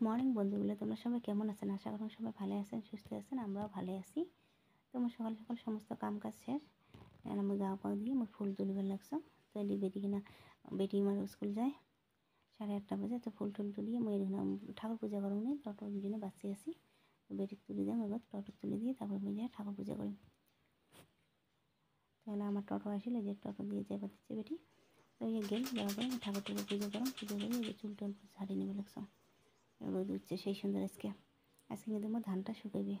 Morning বন্ধুগুলো, তোমরা সবাই কেমন আছেন? আশা করি সবাই ভালো আছেন, সুস্থ আছেন। আমরাও ভালো আছি। তোমার সকাল সকাল সমস্ত কাম কাজ শেষ। আমি গা পা দিয়ে আমার ফুল তুলবার লাগছো। তো এটি বেটি কিনা বেটি আমার স্কুল যায় 8:30 বাজে। তো ফুল টুল তুলিয়ে মই ঠাকুর পূজা করুন নি, টটোর জন্য বাঁচি আসি। তো বেটি তুলে দিয়ে আমার টটো তুলে দিয়ে তারপর মই যাই ঠাকুর পূজা করি। তাহলে আমার টোটো আসলে যে টোটো দিয়ে যাই দিচ্ছে বেটি। তো এই গেল যাওয়ার পরে ঠাকুর টাকুর পূজা করুন, পূজা করে এই চুল টুল ছাড়িয়ে নেবে লাগছো। রোদ উঠছে সেই সুন্দর। আজকে কিন্তু আমার ধানটা শুকাইবে।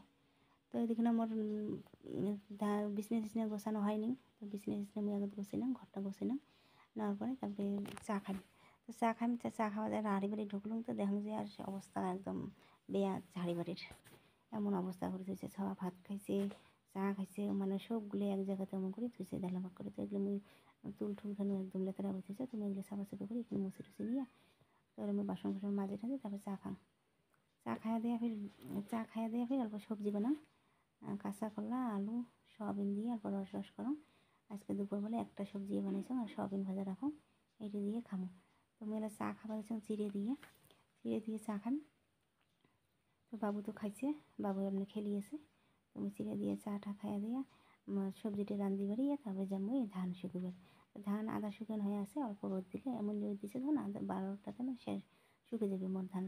তো এদিকে আমার বিছনা টিছনা গোছানো হয়নি। তো বিছনা টিছনা আমি আগে গোছালাম, ঘরটা গোছালাম, নেওয়ার পরে তারপরে চা খাই। তো চা খাওয়া যায় হাঁড়ি বাড়ি ঢুকলাম। তো দেখলাম যে আর অবস্থা একদম বেয়া হাঁড়ি বাড়ির এমন অবস্থা করে থুইছে। সব ভাত খাইছে, চা খাইছে, মানে সবগুলো এক জায়গাতে এমন করে থুইছে ডালাভাগ করে। তো এগুলো আমি তুল ঠুলখানো একদম লেতেরা হয়েছে। তুমি এগুলো সাফা সাফি করে এখানে মুছে টুছে নিয়ে তারপরে আমি বাসন ফাসন মাঝে টাঝে তারপরে চা খাম। চা খাইয়া দিয়ে ফির অল্প সবজি বানাম, কাঁচা কলা আলু সয়াবিন দিয়ে অল্প রস করো। আজকে দুপুরবেলা একটা সবজি বানিয়েছো আর সয়াবিন ভাজা রাখো, এইটা দিয়ে খামো। তো মেয়েরা চা খাবার চিড়ে দিয়ে চা খান। তো বাবু তো খাইছে, বাবু এমনি খেলিয়েছে। তুমি চিড়ে দিয়ে চাটা খাইয়া দিয়া সবজিটা রান্ধি বাড়িয়ে তারপরে যাবো এই ধান শুকোবার। ধান আধা শুকানো হয়ে আছে, অল্প রোদ দিলে এমন রোদ দিছে ধরুন 12টাতে না শেষ শুকে যাবে মোর ধান।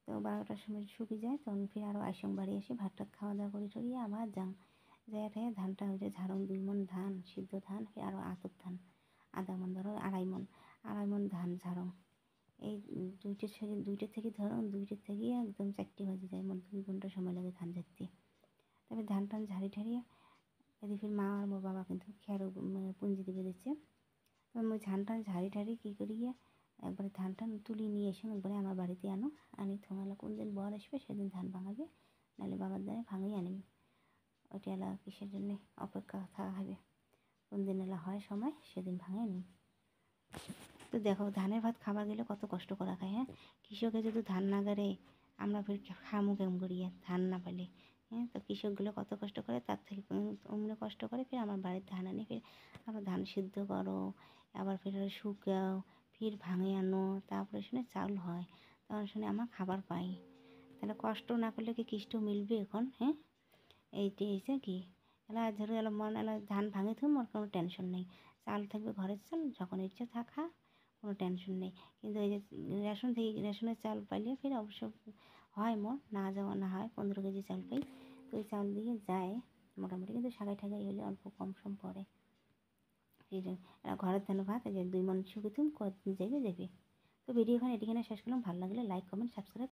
তো 12টার সময় শুকিয়ে যায়, তখন ফির আরও আইসং বাড়ি এসে ভাত টাত খাওয়া দাওয়া করে টরিয়ে আবার যাং যাই ঠাইয়া ধানটা হচ্ছে ঝাড়ং 2 মণ ধান সিদ্ধ ধান, ফির আরও আতপ ধান আধা মণ, ধরো আড়াই মণ ধান ঝাড়ং। এই দুইটা থেকে ধরো 2টা থেকে একদম 4টে বাজে যায়, মোট 2 ঘন্টা সময় লাগে ধান ঝাড়তে। তবে ধান টান ঝাড়ি ঠাড়িয়ে এদিকে ফির মা আর মোর বাবা কিন্তু খেয়ারও পুঞ্জি দিবে দিচ্ছে। তবে ওই ধান টান ঝাড়ি ঠাড়ি কী করি একবারে ধান টান তুলি নিয়ে এসে একবারে আমার বাড়িতে আনি তোমালা কোন দিন বর আসবে সেদিন ধান ভাঙাবে, নাহলে বাবার দ্বারা ভাঙিয়ে আনিবি। ওইটা এলা কিসের জন্যে অপেক্ষা থাকা হবে, কোন দিন এলা হয় সময় সেদিন ভাঙে নি। তো দেখো ধানের ভাত খাবার গেলে কত কষ্ট করা খায়। হ্যাঁ, কৃষকে যদি ধান না গাড়ে আমরা ফির খামু কেমন করিয়া ধান না পেলে। হ্যাঁ, তো কৃষকগুলো কত কষ্ট করে, তার থেকে অমনি কষ্ট করে ফির আমার বাড়ির ধান আনি, ফির আবার ধান সিদ্ধ করো, আবার ফির শুকাও, ফির ভাঙে আনো, তারপরে শুনে চাউল হয়, তখন শুনে আমার খাবার পাই। তাহলে কষ্ট না করলে কি কৃষ্ট মিলবে এখন? হ্যাঁ, এইটি এসে কি এলা ধরো এলা মন এলা ধান ভাঙে থুম ওর কোনো টেনশন নেই, চাল থাকবে ঘরের চাল, যখন ইচ্ছে থাকা কোনো টেনশন নেই। কিন্তু এই যে রেশনের চাল পাইলে ফির অবশ্য হয় মোর না যাওয়া না হয় 15 কেজি চাল পাই। তো ওই চাল দিয়ে যায় মোটামুটি, কিন্তু সাগাই ঠাগাই হলে অল্প কম সম পড়ে। ঘরের ধান ভাত এই যে 2 মণ শুকিয়ে তুমি কদিন যাবে। তো ভিডিও এখানে শেষ করলাম। ভালো লাগলে লাইক কমেন্ট সাবস্ক্রাইব।